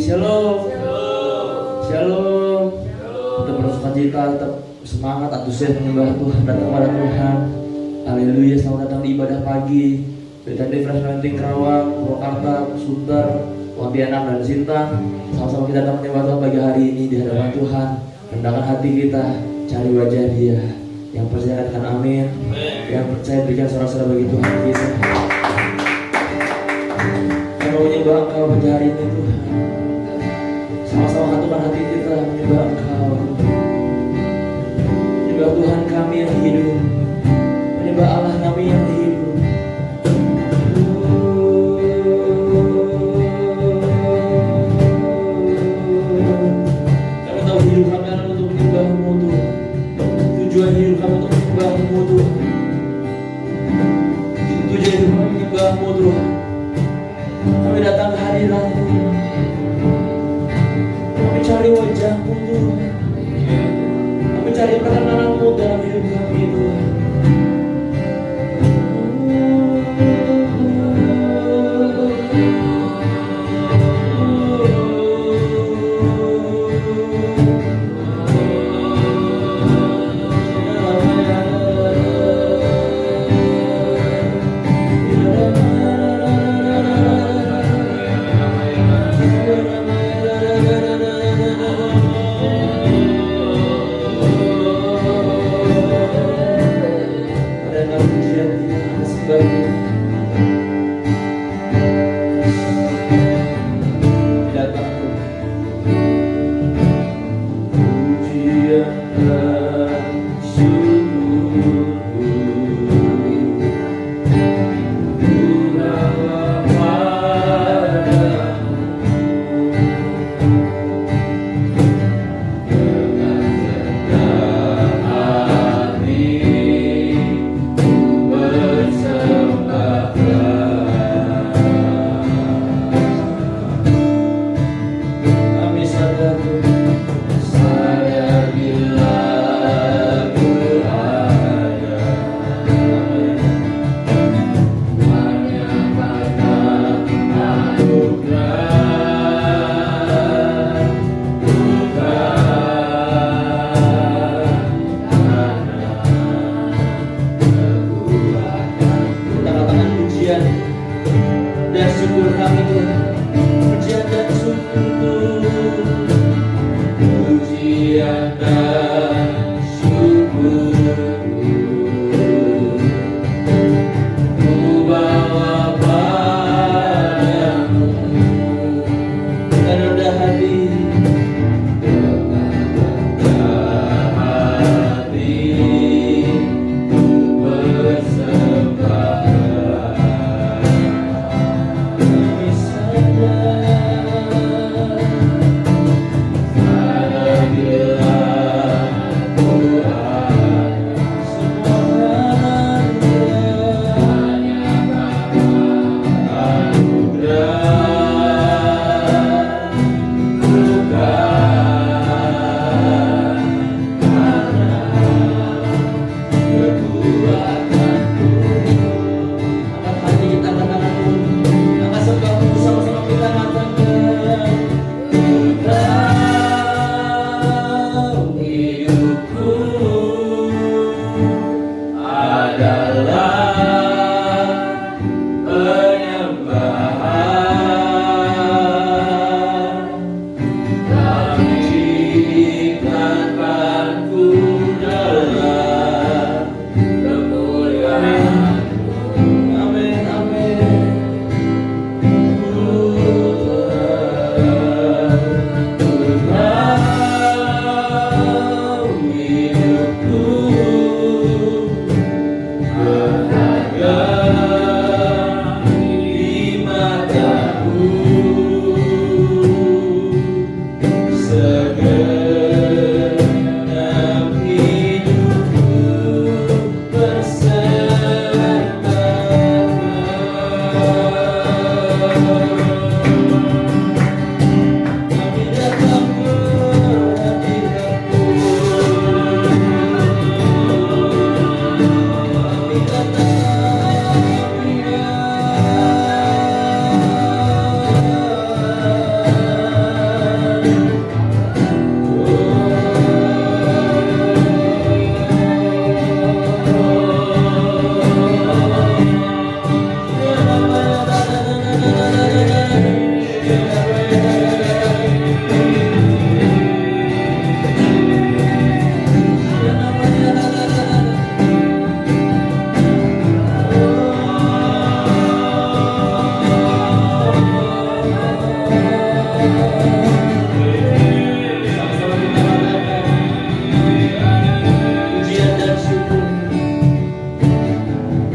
Shalom. Shalom. Tetap bersukacita, tetap semangat, antusias menyembah Tuhan, datang pada Tuhan. Haleluya, selamat datang di ibadah pagi. BTD Fresh Anointing Kerawang, Purwakarta, Sunter, Pontianak dan Sintang. Sama-sama kita datang menyembah Tuhan pagi hari ini di hadapan Tuhan. Rendahkan hati kita, cari wajah Dia. Yang percaya katakan amin. Yang percaya berikan sorak-sorai bagi Tuhan kita. Kami menyembah Engkau pagi hari ini Tuhan. Sama-sama satukan hati kita menyembah Engkau. Menyembah Tuhan kami yang hidup, menyembah Allah kami yang hidup. Kami tahu hidup kami adalah untuk menyembah-Mu Tuhan. Tujuan hidup kami untuk menyembah-Mu Tuhan. Tujuan hidup kami menyembah-Mu Tuhan. Kami datang ke hadirat-Mu. Kami cari wajah-Mu Tuhan. Kami cari perkenanan-Mu dalam hidup kami Tuhan.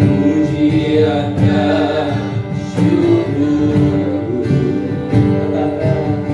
Pujian dan syukur, katakan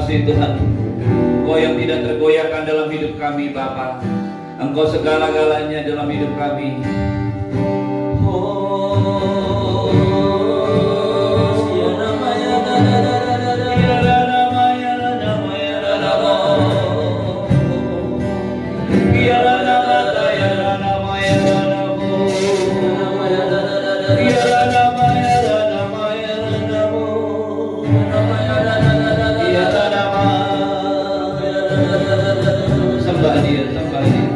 kasih Tuhan. Engkau yang tidak tergoyahkan dalam hidup kami Bapa. Engkau segala-galanya dalam hidup kami. Sembah dia, sembah dia.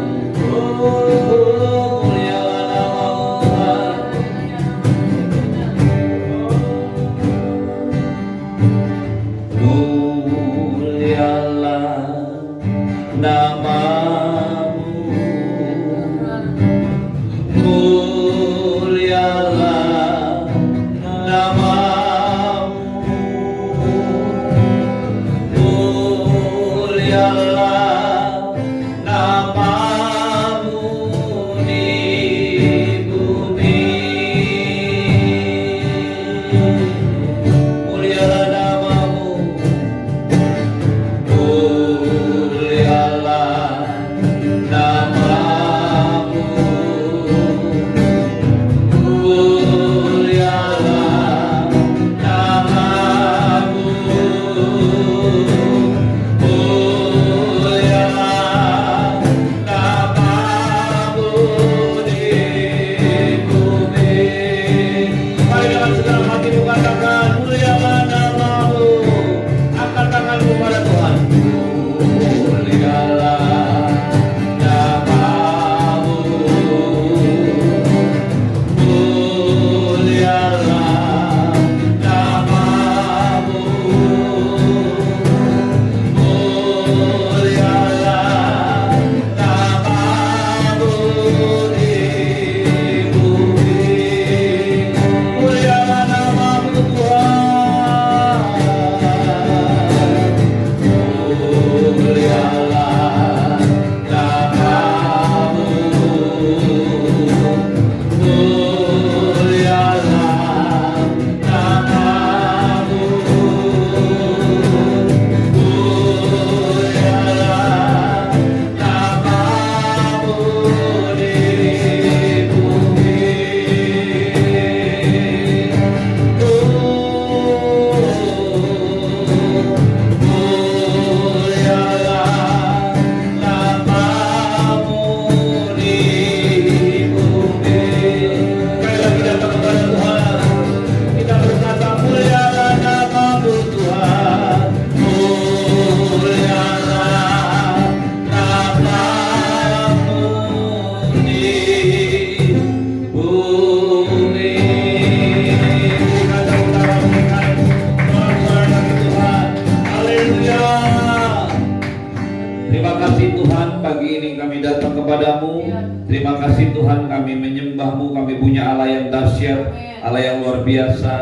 Terima kasih Tuhan, kami menyembah-Mu, kami punya Allah yang dahsyat, Allah yang luar biasa,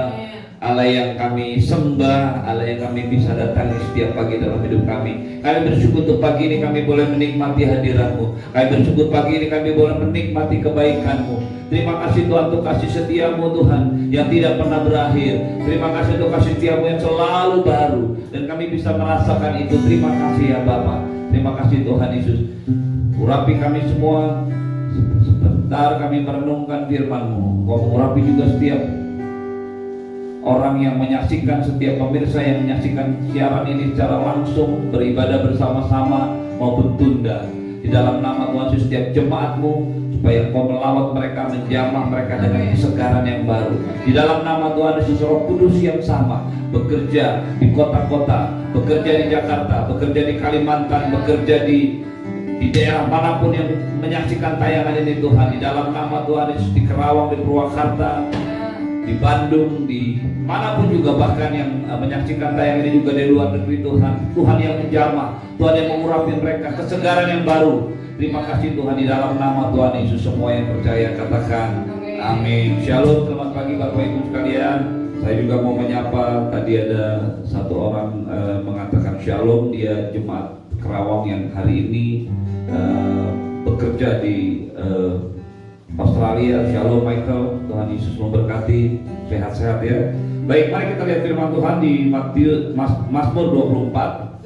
Allah yang kami sembah, Allah yang kami bisa datangi setiap pagi dalam hidup kami. Kami bersyukur untuk pagi ini kami boleh menikmati hadirat-Mu. Kami bersyukur pagi ini kami boleh menikmati kebaikan-Mu. Terima kasih Tuhan untuk kasih setia-Mu Tuhan yang tidak pernah berakhir. Terima kasih untuk kasih setia-Mu yang selalu baru, dan kami bisa merasakan itu. Terima kasih ya Bapa. Terima kasih Tuhan Yesus. Urapi kami semua. Sebentar kami merenungkan firman-Mu. Kau mengurapi juga setiap orang yang menyaksikan, setiap pemirsa yang menyaksikan siaran ini secara langsung, beribadah bersama-sama maupun tunda. Di dalam nama Tuhan Yesus, setiap jemaat-Mu, supaya Kau melawat mereka, menjamah mereka dengan kesegaran yang baru. Di dalam nama Tuhan Yesus, Roh Kudus yang sama bekerja di kota-kota, bekerja di Jakarta, bekerja di Kalimantan, bekerja di daerah manapun yang menyaksikan tayangan ini Tuhan. Di dalam nama Tuhan Yesus, di Kerawang, di Purwakarta, di Bandung, di manapun juga, bahkan yang menyaksikan tayangan ini juga dari luar negeri Tuhan. Tuhan yang menjamah, Tuhan yang mengurapi mereka kesegaran yang baru. Terima kasih Tuhan, di dalam nama Tuhan Yesus. Semua yang percaya katakan amin. Shalom, selamat pagi Bapak Ibu sekalian. Saya juga mau menyapa, tadi ada satu orang mengatakan shalom, dia jemaat Kerawang yang hari ini bekerja di Australia. Shalom Michael, Tuhan Yesus memberkati, sehat-sehat ya. Baik, mari kita lihat firman Tuhan di Mazmur 24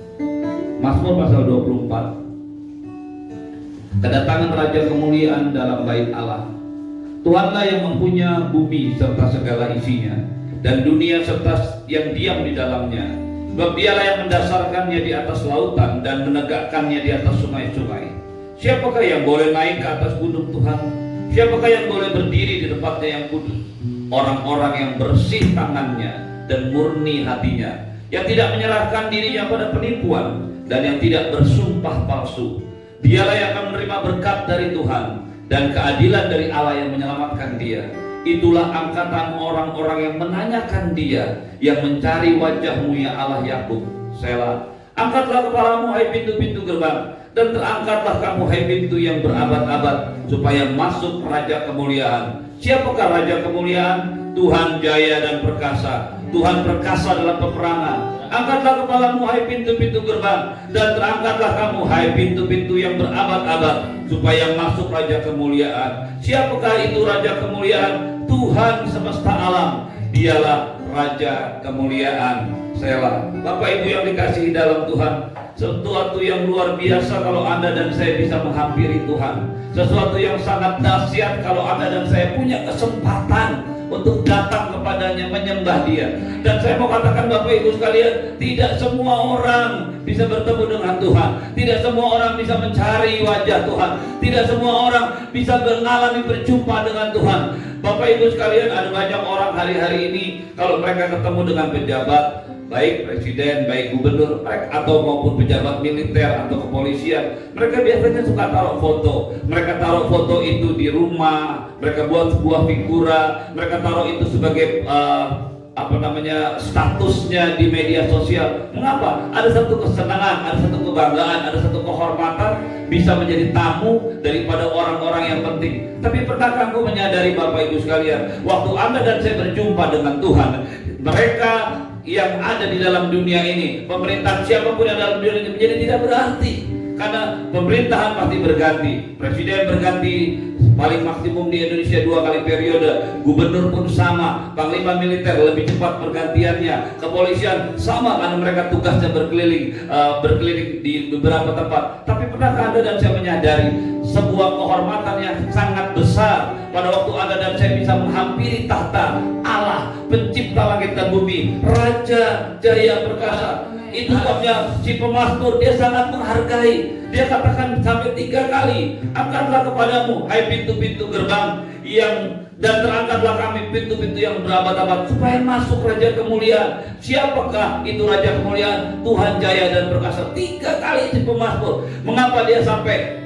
Mazmur pasal 24. Kedatangan Raja kemuliaan dalam bait Allah. Tuhanlah yang mempunyai bumi serta segala isinya, dan dunia serta yang diam di dalamnya. Sebab dialah yang mendasarkannya di atas lautan dan menegakkannya di atas sungai-sungai. Siapakah yang boleh naik ke atas gunung Tuhan? Siapakah yang boleh berdiri di tempatnya yang kudus? Orang-orang yang bersih tangannya dan murni hatinya, yang tidak menyerahkan dirinya pada penipuan dan yang tidak bersumpah palsu. Dialah yang akan menerima berkat dari Tuhan dan keadilan dari Allah yang menyelamatkan dia. Itulah angkatan orang-orang yang menanyakan dia, yang mencari wajah-Mu ya Allah Yakub. Selah. Angkatlah kepalamu hai pintu-pintu gerbang, dan terangkatlah kamu hai pintu yang berabad-abad, supaya masuk Raja kemuliaan. Siapakah Raja kemuliaan? Tuhan jaya dan perkasa, Tuhan perkasa dalam peperangan. Angkatlah kepalamu hai pintu-pintu gerbang, dan terangkatlah kamu hai pintu-pintu yang berabad-abad, supaya masuk Raja kemuliaan. Siapakah itu Raja kemuliaan? Tuhan semesta alam, dialah Raja kemuliaan. Selah. Bapak Ibu yang dikasihi dalam Tuhan, sesuatu yang luar biasa kalau Anda dan saya bisa menghampiri Tuhan. Sesuatu yang sangat dahsyat kalau Anda dan saya punya kesempatan untuk datang kepadanya, menyembah dia. Dan saya mau katakan Bapak Ibu sekalian, tidak semua orang bisa bertemu dengan Tuhan. Tidak semua orang bisa mencari wajah Tuhan. Tidak semua orang bisa mengalami berjumpa dengan Tuhan. Bapak Ibu sekalian, ada banyak orang hari-hari ini kalau mereka ketemu dengan pejabat, baik presiden, baik gubernur, atau maupun pejabat militer atau kepolisian, mereka biasanya suka taruh foto. Mereka taruh foto itu di rumah, mereka buat sebuah figura, mereka taruh itu sebagai statusnya di media sosial. Mengapa? Ada satu kesenangan, ada satu kebanggaan, ada satu kehormatan, bisa menjadi tamu daripada orang-orang yang penting. Tapi pernahkah engkau menyadari Bapak Ibu sekalian, waktu Anda dan saya berjumpa dengan Tuhan, mereka yang ada di dalam dunia ini, pemerintahan siapapun yang dalam dunia ini menjadi tidak berarti. Karena pemerintahan pasti berganti, presiden berganti, paling maksimum di Indonesia 2 kali periode, gubernur pun sama, panglima militer lebih cepat pergantiannya, kepolisian sama karena mereka tugasnya berkeliling di beberapa tempat. Tapi pernahkah Anda dan saya menyadari sebuah kehormatan yang sangat besar pada waktu Anda dan saya bisa menghampiri tahta Allah, pencipta langit dan bumi, Raja jaya perkasa. Itu sebabnya si pemazmur dia sangat menghargai. Dia katakan sampai 3 kali, angkatlah kepadamu hai pintu-pintu gerbang dan terangkatlah kami pintu-pintu yang berabad-abad, supaya masuk Raja kemuliaan. Siapakah itu Raja kemuliaan? Tuhan jaya dan perkasa. 3 kali si pemazmur. Mengapa dia sampai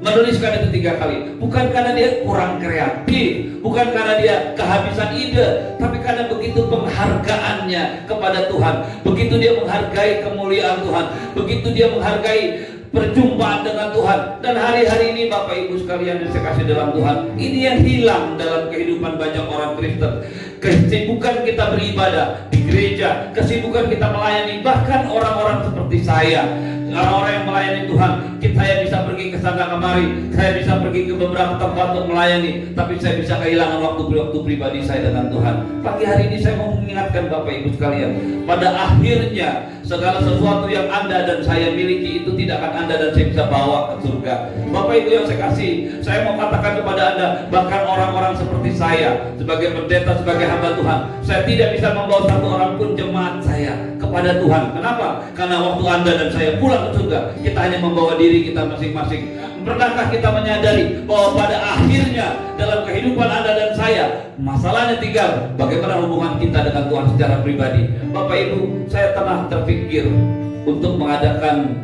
menuliskan itu 3 kali? Bukan karena dia kurang kreatif, bukan karena dia kehabisan ide, tapi karena begitu penghargaannya kepada Tuhan, begitu dia menghargai kemuliaan Tuhan, begitu dia menghargai perjumpaan dengan Tuhan. Dan hari-hari ini Bapak Ibu sekalian yang saya kasih dalam Tuhan, ini yang hilang dalam kehidupan banyak orang Kristen. Kesibukan kita beribadah di gereja, kesibukan kita melayani, bahkan orang-orang seperti saya, orang-orang yang melayani Tuhan, saya bisa pergi ke sana kemari, saya bisa pergi ke beberapa tempat untuk melayani, tapi saya bisa kehilangan waktu pribadi saya dengan Tuhan. Pagi hari ini saya mau mengingatkan Bapak Ibu sekalian, pada akhirnya segala sesuatu yang Anda dan saya miliki itu tidak akan Anda dan saya bisa bawa ke surga. Bapak Ibu yang saya kasih, saya mau katakan kepada Anda, bahkan orang-orang seperti saya, sebagai pendeta, sebagai hamba Tuhan, saya tidak bisa membawa satu orang pun jemaat saya kepada Tuhan. Kenapa? Karena waktu Anda dan saya pulang ke surga, kita hanya membawa diri kita masing-masing. Pernahkah kita menyadari bahwa pada akhirnya dalam kehidupan Anda dan saya, masalahnya tinggal bagaimana hubungan kita dengan Tuhan secara pribadi. Bapak Ibu, saya pernah terpikir untuk mengadakan,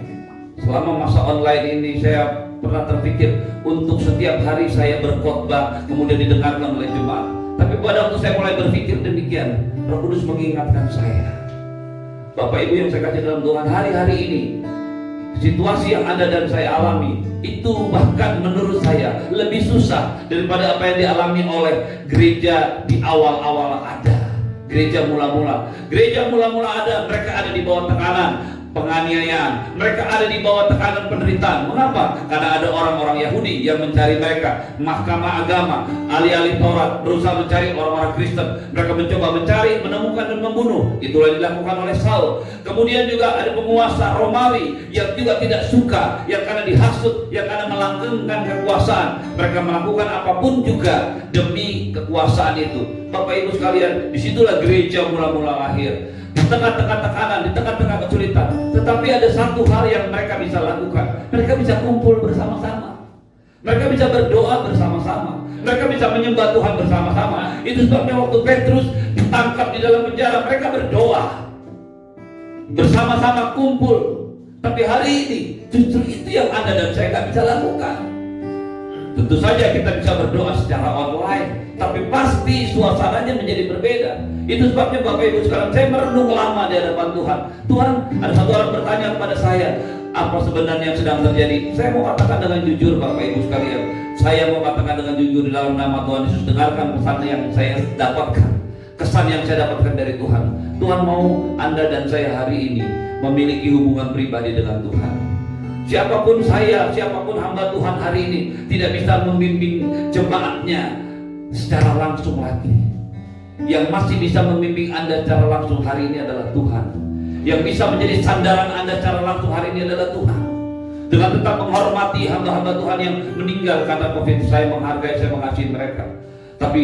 selama masa online ini saya pernah terpikir untuk setiap hari saya berkhotbah kemudian didengarkan oleh jemaat. Tapi pada waktu saya mulai berpikir demikian, Roh Kudus mengingatkan saya, Bapak Ibu yang saya kasih dalam Tuhan, hari-hari ini situasi yang Anda dan saya alami itu bahkan menurut saya lebih susah daripada apa yang dialami oleh gereja di awal-awal ada. Gereja mula-mula ada, mereka ada di bawah tekanan penganiayaan, mereka ada di bawah tekanan penderitaan. Mengapa? Karena ada orang-orang Yahudi yang mencari mereka. Mahkamah agama, ahli-ahli Taurat berusaha mencari orang-orang Kristen. Mereka mencoba mencari, menemukan dan membunuh. Itulah yang dilakukan oleh Saul. Kemudian juga ada penguasa Romawi yang juga tidak suka, yang karena dihasut, yang karena melanggengkan kekuasaan. Mereka melakukan apapun juga demi kekuasaan itu. Bapak Ibu sekalian, disitulah gereja mula-mula lahir. Di tengah-tengah tekanan, di tengah-tengah kesulitan. Tetapi ada satu hal yang mereka bisa lakukan. Mereka bisa kumpul bersama-sama. Mereka bisa berdoa bersama-sama. Mereka bisa menyembah Tuhan bersama-sama. Itu sebabnya waktu Petrus ditangkap di dalam penjara, mereka berdoa bersama-sama, kumpul. Tapi hari ini justru itu yang Anda dan saya nggak bisa lakukan. Tentu saja kita bisa berdoa secara online, tapi pasti suasananya menjadi berbeda. Itu sebabnya Bapak Ibu sekalian, saya merenung lama di hadapan Tuhan. Tuhan, ada satu orang bertanya kepada saya, apa sebenarnya yang sedang terjadi? Saya mau katakan dengan jujur Bapak Ibu sekalian, saya mau katakan dengan jujur di dalam nama Tuhan Yesus. Dengarkan pesan yang saya dapatkan, kesan yang saya dapatkan dari Tuhan. Tuhan mau Anda dan saya hari ini memiliki hubungan pribadi dengan Tuhan. Siapapun saya, siapapun hamba Tuhan hari ini tidak bisa membimbing jemaatnya secara langsung lagi. Yang masih bisa membimbing Anda secara langsung hari ini adalah Tuhan. Yang bisa menjadi sandaran Anda secara langsung hari ini adalah Tuhan. Dengan tetap menghormati hamba-hamba Tuhan yang meninggal karena COVID, saya menghargai, saya mengasihi mereka. Tapi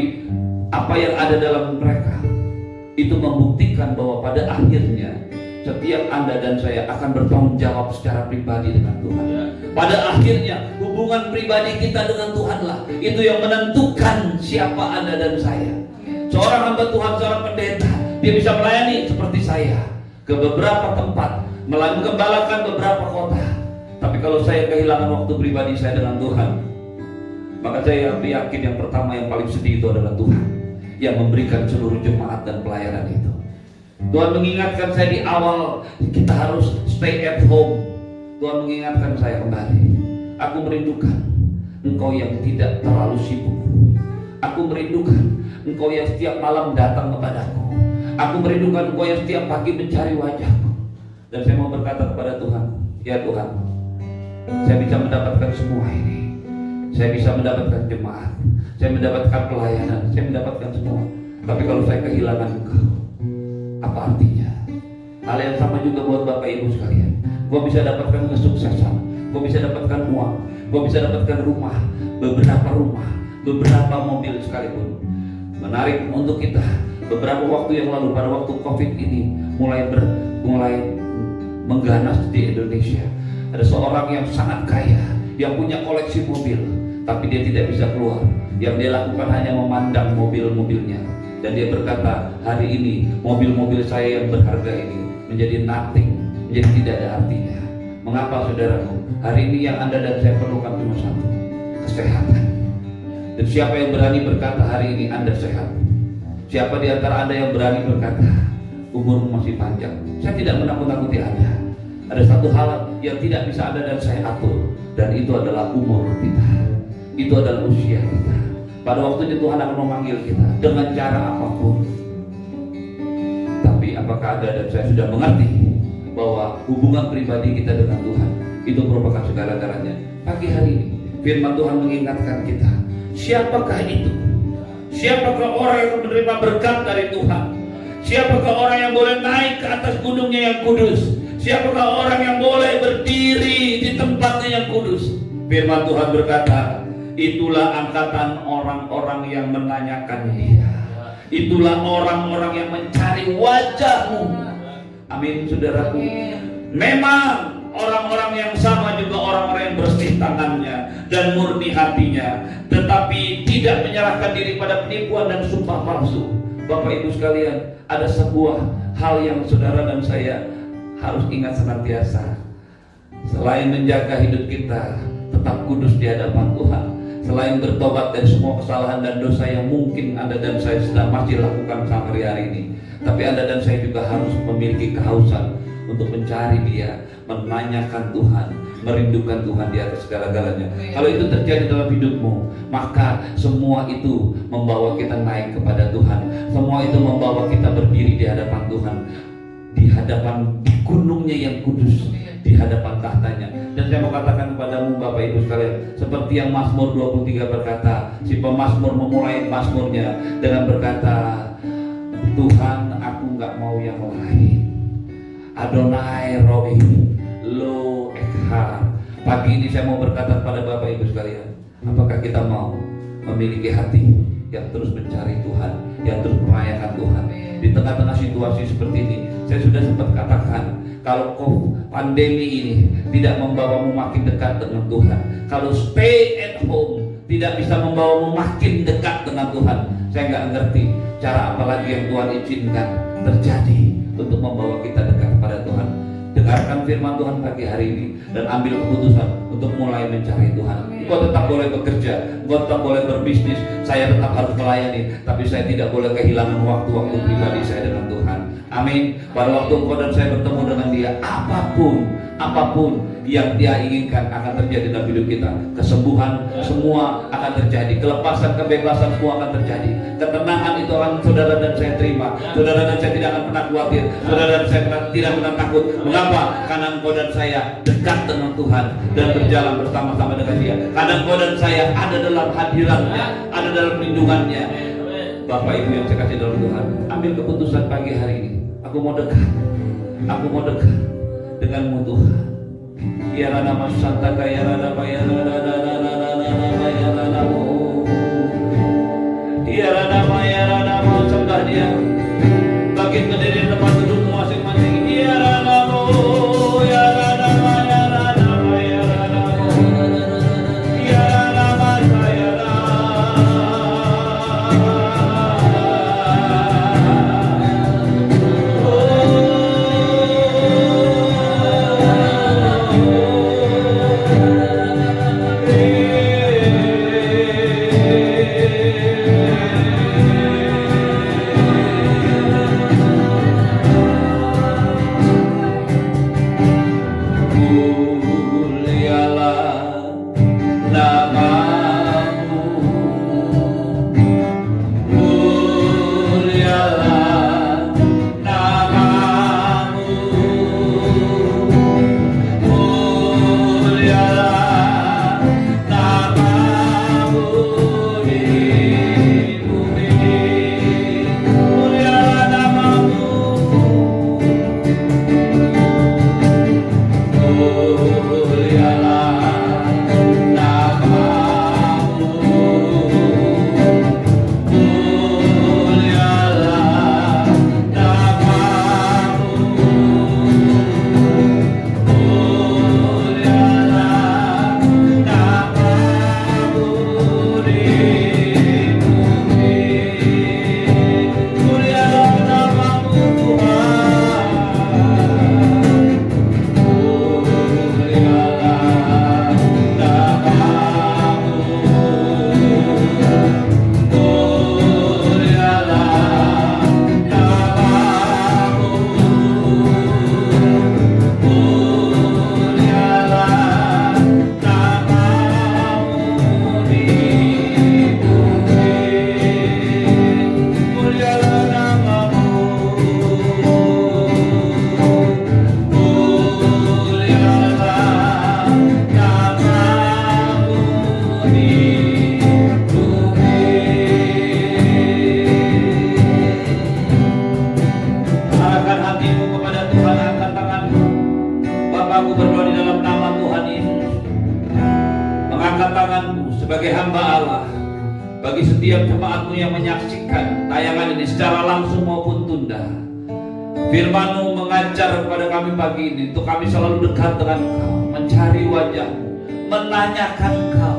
apa yang ada dalam mereka itu membuktikan bahwa pada akhirnya setiap Anda dan saya akan bertanggung jawab secara pribadi dengan Tuhan. Pada akhirnya hubungan pribadi kita dengan Tuhanlah itu yang menentukan siapa Anda dan saya. Seorang hamba Tuhan, seorang pendeta, dia bisa melayani seperti saya ke beberapa tempat, menggembalakan beberapa kota. Tapi kalau saya kehilangan waktu pribadi saya dengan Tuhan, maka saya yakin yang pertama yang paling sedih itu adalah Tuhan yang memberikan seluruh jemaat dan pelayanan itu. Tuhan mengingatkan saya di awal, kita harus stay at home. Tuhan mengingatkan saya kembali, aku merindukan engkau yang tidak terlalu sibuk. Aku merindukan engkau yang setiap malam datang kepadaku. Aku merindukan engkau yang setiap pagi mencari wajahku. Dan saya mau berkata kepada Tuhan, ya Tuhan, saya bisa mendapatkan semua ini. Saya bisa mendapatkan jemaat, saya mendapatkan pelayanan, saya mendapatkan semua. Tapi kalau saya kehilangan engkau, apa artinya? Hal yang sama juga buat Bapak Ibu sekalian. Gua bisa dapatkan kesuksesan, gua bisa dapatkan uang, gua bisa dapatkan rumah, beberapa mobil sekalipun. Menarik untuk kita, beberapa waktu yang lalu pada waktu COVID ini mulai mengganas di Indonesia. Ada seorang yang sangat kaya, yang punya koleksi mobil, tapi dia tidak bisa keluar. Yang dia lakukan hanya memandang mobil-mobilnya. Dan dia berkata, hari ini mobil-mobil saya yang berharga ini menjadi nothing, menjadi tidak ada artinya. Mengapa saudaraku? Hari ini yang Anda dan saya perlukan cuma satu, kesehatan. Dan siapa yang berani berkata hari ini Anda sehat? Siapa di antara Anda yang berani berkata umurmu masih panjang? Saya tidak menakut-nakuti Anda. Ada satu hal yang tidak bisa Anda dan saya atur, dan itu adalah umur kita. Itu adalah usia kita. Pada waktunya Tuhan akan memanggil kita dengan cara apapun. Tapi apakah Anda dan saya sudah mengerti bahwa hubungan pribadi kita dengan Tuhan itu merupakan segala-galanya? Pagi hari ini firman Tuhan mengingatkan kita, siapakah itu? Siapakah orang yang menerima berkat dari Tuhan? Siapakah orang yang boleh naik ke atas gunungnya yang kudus? Siapakah orang yang boleh berdiri di tempatnya yang kudus? Firman Tuhan berkata, itulah angkatan orang-orang yang menanyakan dia. Itulah orang-orang yang mencari wajahmu. Amin, saudaraku. Memang orang-orang yang sama juga orang-orang yang bersih tangannya dan murni hatinya, tetapi tidak menyerahkan diri pada penipuan dan sumpah palsu. Bapak Ibu sekalian, ada sebuah hal yang saudara dan saya harus ingat senantiasa. Selain menjaga hidup kita tetap kudus di hadapan Tuhan, selain bertobat dari semua kesalahan dan dosa yang mungkin Anda dan saya sedang masih lakukan sampai hari ini, tapi Anda dan saya juga harus memiliki kehausan untuk mencari Dia, menanyakan Tuhan, merindukan Tuhan di atas segala-galanya. Kalau itu terjadi dalam hidupmu, maka semua itu membawa kita naik kepada Tuhan. Semua itu membawa kita berdiri di hadapan Tuhan. di hadapan di gunungnya yang kudus, di hadapan tahtanya. Dan saya mau katakan kepadamu Bapak Ibu sekalian, seperti yang Mazmur 23 berkata, si pemazmur memulai mazmurnya dengan berkata, Tuhan, aku nggak mau yang lain. Adonai Rohi Lo Ekha. Pagi ini saya mau berkata kepada Bapak Ibu sekalian, apakah kita mau memiliki hati yang terus mencari Tuhan, yang terus merayakan Tuhan di tengah-tengah situasi seperti ini? Saya sudah sempat katakan, kalau pandemi ini tidak membawamu makin dekat dengan Tuhan, kalau stay at home tidak bisa membawamu makin dekat dengan Tuhan, saya nggak ngerti cara apa lagi yang Tuhan izinkan terjadi untuk membawa kita dekat pada Tuhan. Dengarkan firman Tuhan pagi hari ini dan ambil keputusan untuk mulai mencari Tuhan. Engkau tetap boleh bekerja, engkau tetap boleh berbisnis, saya tetap harus melayani, tapi saya tidak boleh kehilangan waktu-waktu pribadi saya dengan Tuhan. Amin. Pada waktu engkau dan saya bertemu dengan Dia, apapun yang Dia inginkan akan terjadi dalam hidup kita. Kesembuhan semua akan terjadi, kelepasan, kebebasan semua akan terjadi. Ketenangan itu akan saudara dan saya terima. Saudara dan saya tidak akan pernah khawatir. Saudara dan saya tidak pernah takut. Mengapa? Karena engkau dan saya dekat dengan Tuhan dan berjalan bersama-sama dengan Dia. Karena engkau dan saya ada dalam hadiratnya, ada dalam lindungannya. Bapak Ibu yang saya kasih dalam Tuhan, ambil keputusan pagi hari ini. Aku mau dekat denganmu Tuhan. Ya nama santaka ya nama ya nama sembah Dia. Bagi berdiri di tempat dudukmu masing-masing. Ya nama ya nama ya nama ya nama ya nama saya. Sebagai hamba Allah, bagi setiap jemaatmu yang menyaksikan tayangan ini secara langsung maupun tunda, firman-Mu mengajar kepada kami pagi ini untuk kami selalu dekat dengan Engkau, mencari wajah-Mu, menanyakan Engkau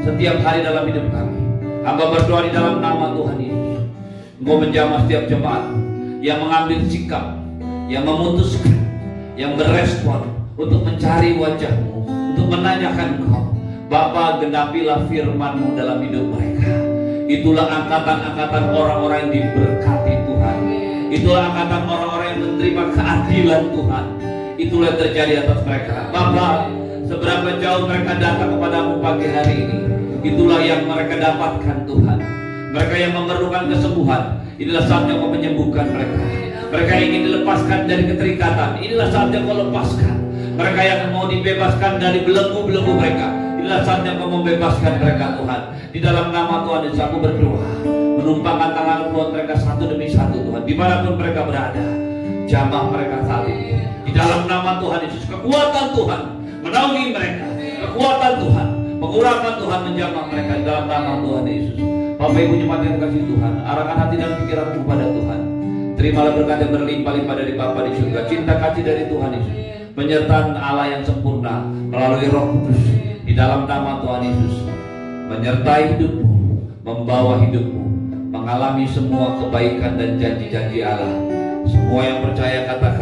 setiap hari dalam hidup kami. Hamba berdoa di dalam nama Tuhan Yesus, Engkau menjamah setiap jemaat yang mengambil sikap, yang memutuskan, yang berespon untuk mencari wajah-Mu, untuk menanyakan Engkau. Bapa, genapilah firman-Mu dalam hidup mereka. Itulah angkatan-angkatan orang-orang yang diberkati Tuhan. Itulah angkatan orang-orang yang menerima keadilan Tuhan. Itulah yang terjadi atas mereka. Bapa, seberapa jauh mereka datang kepadamu pagi hari ini, itulah yang mereka dapatkan Tuhan. Mereka yang memerlukan kesembuhan, inilah saatnya Kau menyembuhkan mereka. Mereka ingin dilepaskan dari keterikatan. Inilah saatnya kau lepaskan. Mereka yang mau dibebaskan dari belenggu-belenggu mereka, inilah saatnya kau membebaskan mereka Tuhan. Di dalam nama Tuhan Yesus aku berdoa, menumpangkan tangan Tuhan mereka satu demi satu Tuhan, dimanapun mereka berada. Jamah mereka saat ini. Di dalam nama Tuhan Yesus, kekuatan Tuhan menaungi mereka. Kekuatan Tuhan, mengurakan Tuhan menjamah mereka di dalam nama Tuhan Yesus. Bapak Ibu jemaat yang kasih Tuhan, arahkan hati dan pikiranmu kepada Tuhan. Terimalah berkat yang berlimpah-limpah dari Bapa di surga, cinta kasih dari Tuhan Yesus, penyertaan Allah yang sempurna melalui Roh Kudus di dalam nama Tuhan Yesus, menyertai hidupmu, membawa hidupmu, mengalami semua kebaikan dan janji-janji Allah. Semua yang percaya katakan